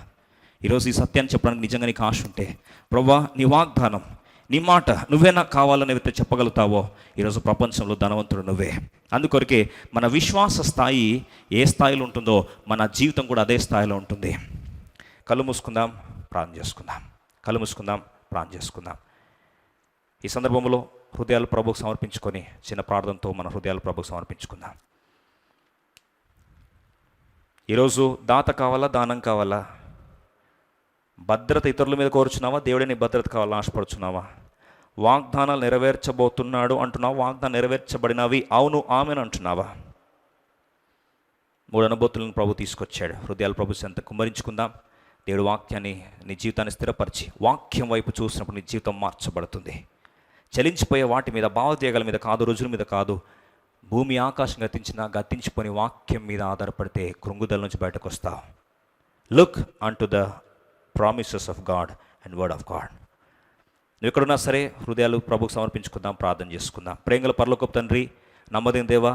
ఈరోజు ఈ సత్యాన్ని చెప్పడానికి నిజంగా నీకు ఆశ ఉంటే, ప్రభా నీ వాగ్దానం, నీ మాట నువ్వే నాకు కావాలని అయితే చెప్పగలుగుతావో ఈరోజు ప్రపంచంలో ధనవంతుడు నువ్వే. అందుకొరకే మన విశ్వాస స్థాయి ఏ స్థాయిలో ఉంటుందో మన జీవితం కూడా అదే స్థాయిలో ఉంటుంది. కళ్ళు మూసుకుందాం, ప్రార్థన చేసుకుందాం. కళ్ళు మూసుకుందాం, ప్రార్థన చేసుకుందాం. ఈ సందర్భంలో హృదయాలు ప్రభువుకు సమర్పించుకొని చిన్న ప్రార్థనతో మన హృదయాలు ప్రభువుకు సమర్పించుకుందాం. ఈరోజు దాత కావాలా, దానం కావాలా? భద్రత ఇతరుల మీద కోరుచున్నావా? దేవుడే నీ భద్రత కావాలని ఆశపడుచున్నావా? వాగ్దానాలు నెరవేర్చబోతున్నాడు అంటున్నావా? వాగ్దానం నెరవేర్చబడినవి అవును ఆమెను అంటున్నావా? 3 అనుభూతులను ప్రభు తీసుకొచ్చాడు. హృదయాలు ప్రభు ఎంత కుమ్మరించుకుందాం. దేవుడు వాక్యాన్ని నీ జీవితాన్ని స్థిరపరిచి వాక్యం వైపు చూసినప్పుడు నీ జీవితం మార్చబడుతుంది. చలించిపోయే వాటి మీద, భావోద్వేగాల మీద కాదు, రుజుల మీద కాదు, భూమి ఆకాశం గతించిపోని వాక్యం మీద ఆధారపడితే కృంగుదల నుంచి బయటకు వస్తావు. Look unto the promises of God and word of God. నువ్వు ఎక్కడున్నా సరే హృదయాలు ప్రభుకు సమర్పించుకుందాం, ప్రార్థన చేసుకుందాం. ప్రేమల పరలోకపు తండ్రి, నమ్మదేం దేవా,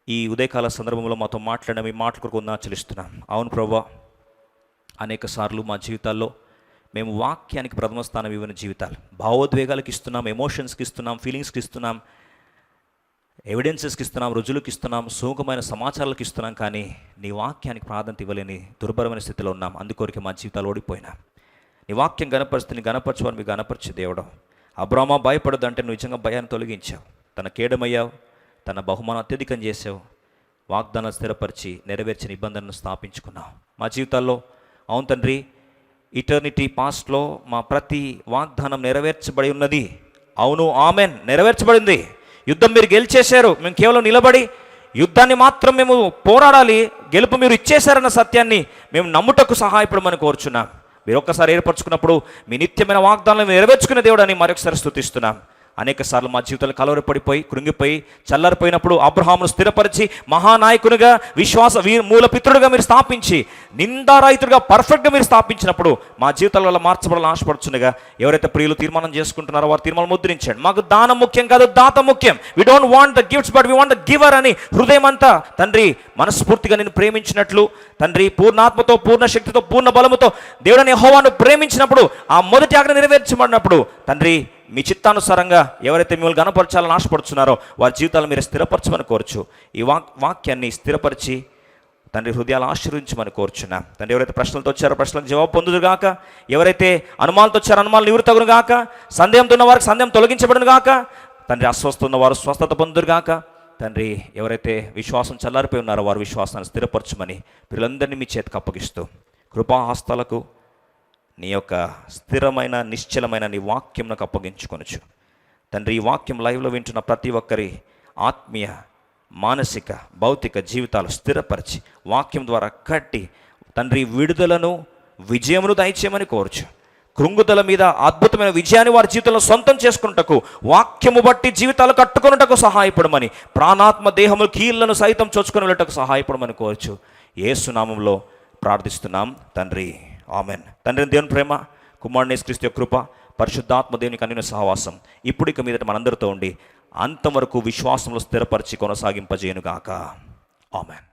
ఈ ఉదయకాల సందర్భంలో మాతో మాట్లాడిన మీ మాటల కొరకు చెల్లిస్తున్నాం. అవును ప్రభువా, అనేక సార్లు మా జీవితాల్లో మేము వాక్యానికి ప్రథమ స్థానం ఇవ్వని జీవితాలు, భావోద్వేగాలకు ఇస్తున్నాం, ఎమోషన్స్కి ఇస్తున్నాం, ఫీలింగ్స్కి ఇస్తున్నాం, ఎవిడెన్సెస్కి ఇస్తున్నాం, రుజువులకు ఇస్తున్నాం, సుఖమైన సమాచారాలకు ఇస్తున్నాం, కానీ నీ వాక్యానికి ప్రాధాన్యత ఇవ్వలేని దుర్భరమైన స్థితిలో ఉన్నాం. అందుకొరికి మా జీవితాలు ఓడిపోయినా నీ వాక్యం గణపరిస్తే నీ గణపరచువని మీ గణపరిచి దేవుడు. అబ్రామా భయపడదు అంటే నువ్వు నిజంగా భయాన్ని తొలగించావు, తన కేడమయ్యావు, తన బహుమానం అత్యధికం చేసావు, వాగ్దానం స్థిరపరిచి నెరవేర్చిన నిబంధనను స్థాపించుకున్నావు మా జీవితాల్లో. అవును తండ్రి, ఇటర్నిటీ పాస్ట్లో మా ప్రతి వాగ్దానం నెరవేర్చబడి ఉన్నది. అవును ఆమెన్, నెరవేర్చబడింది. యుద్ధం మీరు గెలిచేశారు, మేము కేవలం నిలబడి యుద్ధాన్ని మాత్రం మేము పోరాడాలి, గెలుపు మీరు ఇచ్చేశారన్న సత్యాన్ని మేము నమ్ముటకు సహాయపడమని కోరుచున్నాం. మీరు ఒక్కసారి ఏర్పరచుకున్నప్పుడు మీ నిత్యమైన వాగ్దానాలను నెరవేర్చుకునే దేవుడు అని మరొకసారి స్తుతిస్తున్నాం. అనేక సార్లు మా జీవితాలు కలవరపడిపోయి కృంగిపోయి చల్లారిపోయినప్పుడు అబ్రహామును స్థిరపరిచి మహానాయకునిగా విశ్వాస మూలపిత్రుడిగా మీరు స్థాపించి నిందారాయితుడిగా పర్ఫెక్ట్గా మీరు స్థాపించినప్పుడు మా జీవితాల వల్ల మార్చబడాలని ఆశపడుచుండగా ఎవరైతే ప్రియులు తీర్మానం చేసుకుంటున్నారో వారి తీర్మానం ముద్రించండి. మాకు దానం ముఖ్యం కాదు, దాత ముఖ్యం. We don't want the gifts but we want the giver అని హృదయం అంతా తండ్రి మనస్ఫూర్తిగా నేను ప్రేమించినట్లు తండ్రి పూర్ణాత్మతో, పూర్ణ శక్తితో, పూర్ణ బలముతో దేవుడని యెహోవాను ప్రేమించినప్పుడు ఆ మొదటి ఆజ్ఞ నెరవేర్చబడినప్పుడు తండ్రి మీ చిత్తానుసారంగా ఎవరైతే మిమ్మల్ని గణపరచాలని ఆశపడుతున్నారో వారి జీవితాలు మీరు స్థిరపరచమని కోరుచు. ఈ వాక్యాన్ని స్థిరపరిచి తండ్రి హృదయాలు ఆశీర్వదించమని కోరుచున్నాం. తండ్రి ఎవరైతే ప్రశ్నలతో వచ్చారో ప్రశ్నలకు జవాబు పొందుదురుగాక, ఎవరైతే అనుమానాలతో వచ్చారో అనుమానాలు నివృత్తగును గాక, సందేహంతో ఉన్న వారికి సందేహం తొలగించబడును గాక, తండ్రి అస్వస్థ ఉన్న వారు స్వస్థత పొందుదురుగాక. తండ్రి ఎవరైతే విశ్వాసం చల్లారిపోయి ఉన్నారో వారి విశ్వాసాన్ని స్థిరపరచమని పిల్లలందరినీ మీ చేతికి అప్పగిస్తూ కృపాహస్తాలకు నీ యొక్క స్థిరమైన నిశ్చలమైన నీ వాక్యం నాకు అప్పగించుకొనొచ్చు తండ్రి. ఈ వాక్యం లైవ్లో వింటున్న ప్రతి ఒక్కరి ఆత్మీయ, మానసిక, భౌతిక జీవితాలు స్థిరపరిచి వాక్యం ద్వారా కట్టి తండ్రి విడుదలను, విజయమును దయచేయమని కోరుచు. కృంగుదల మీద అద్భుతమైన విజయాన్ని వారి జీవితంలో సొంతం చేసుకున్నటకు, వాక్యము బట్టి జీవితాలు కట్టుకున్నటకు సహాయపడమని, ప్రాణాత్మ దేహములు కీళ్లను సైతం చొచ్చుకొని వెళ్ళటకు సహాయపడమని కోరుచు. యేసు నామములో ప్రార్థిస్తున్నాం తండ్రి, ఆమెన్. తండ్రి దేవుని ప్రేమ, కుమారుని యేసుక్రీస్తు యొక్క కృప, పరిశుద్ధాత్మ దేవునికి అన్యోన్య సహవాసం ఇప్పుడు ఇక మీదట మనందరితో ఉండి అంతవరకు విశ్వాసంలో స్థిరపరిచి కొనసాగింపజేయునుగాక. ఆమెన్.